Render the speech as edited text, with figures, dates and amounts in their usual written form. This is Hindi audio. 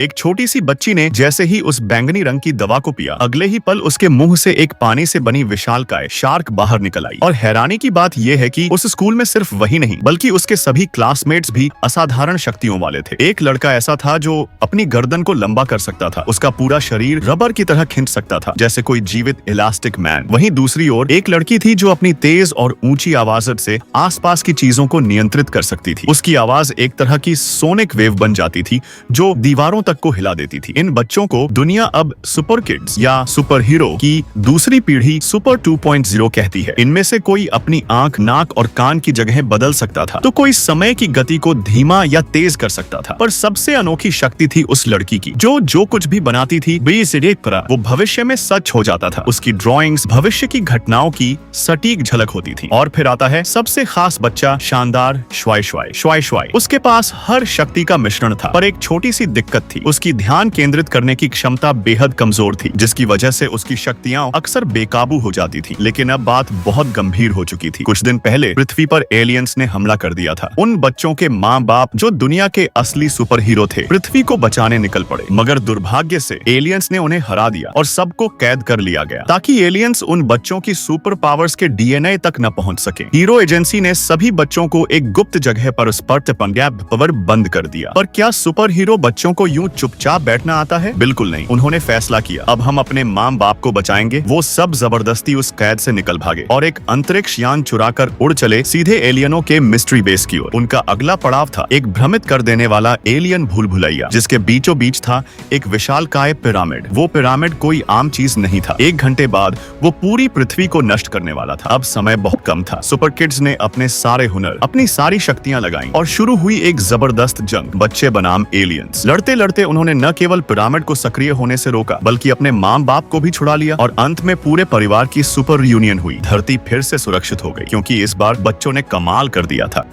एक छोटी सी बच्ची ने जैसे ही उस बैंगनी रंग की दवा को पिया, अगले ही पल उसके मुंह से एक पानी से बनी विशालकाय शार्क बाहर निकल आई। और हैरानी की बात यह है कि उस स्कूल में सिर्फ वही नहीं बल्कि उसके सभी क्लासमेट्स भी असाधारण शक्तियों वाले थे। एक लड़का ऐसा था जो अपनी गर्दन को लंबा कर सकता था, उसका पूरा शरीर रबर की तरह खींच सकता था जैसे कोई जीवित इलास्टिक मैन। वहीं दूसरी ओर एक लड़की थी जो अपनी तेज और ऊंची आवाज से आसपास की चीजों को नियंत्रित कर सकती थी। उसकी आवाज एक तरह की सोनिक वेव बन जाती थी जो दीवारों तक को हिला देती थी। इन बच्चों को दुनिया अब सुपर किड्स या सुपर हीरो की दूसरी पीढ़ी सुपर 2.0 कहती है। इनमें से कोई अपनी आंख, नाक और कान की जगह बदल सकता था, तो कोई समय की गति को धीमा या तेज कर सकता था। पर सबसे अनोखी शक्ति थी उस लड़की की जो कुछ भी बनाती थी वो भविष्य में सच हो जाता था। उसकी ड्राइंग्स भविष्य की घटनाओं की सटीक झलक होती थी। और फिर आता है सबसे खास बच्चा, शानदार श्वाई श्वाई। उसके पास हर शक्ति का मिश्रण था, पर एक छोटी सी दिक्कत थी। उसकी ध्यान केंद्रित करने की क्षमता बेहद कमजोर थी, जिसकी वजह से उसकी शक्तियां अक्सर बेकाबू हो जाती थी। लेकिन अब बात बहुत गंभीर हो चुकी थी। कुछ दिन पहले पृथ्वी पर एलियंस ने हमला कर दिया था। उन बच्चों के माँ बाप जो दुनिया के असली सुपर हीरो थे, पृथ्वी को बचाने निकल पड़े, मगर दुर्भाग्य से एलियंस ने उन्हें हरा दिया और सबको कैद कर लिया गया ताकि एलियंस उन बच्चों की सुपर पावर्स के डीएनए तक न पहुंच सके। हीरो एजेंसी ने सभी बच्चों को एक गुप्त जगह पर पर बंद कर दिया। पर क्या सुपर हीरो बच्चों को यूं चुपचाप बैठना आता है? बिल्कुल नहीं। उन्होंने फैसला किया, अब हम अपने माँ बाप को बचाएंगे। वो सब जबरदस्ती उस कैद से निकल भागे और एक अंतरिक्ष यान चुराकर उड़ चले सीधे एलियनों के मिस्ट्री बेस की ओर। उनका अगला पड़ाव था एक भ्रमित कर देने वाला एलियन भूल भुलैया, जिसके बीचों बीच था एक विशालकाय पिरामिड। वो पिरामिड कोई आम चीज नहीं था। 1 घंटे बाद वो पूरी पृथ्वी को नष्ट करने वाला था। अब समय बहुत कम था। सुपर किड्स ने अपने सारे हुनर, अपनी सारी शक्तियां लगाई और शुरू हुई एक जबरदस्त जंग, बच्चे बनाम एलियंस। लड़ते लड़ते उन्होंने न केवल पिरामिड को सक्रिय होने से रोका, बल्कि अपने माँ बाप को भी छुड़ा लिया और अंत में पूरे परिवार की सुपर रियूनियन हुई। धरती फिर से सुरक्षित हो गई, क्योंकि इस बार बच्चों ने कमाल कर दिया था।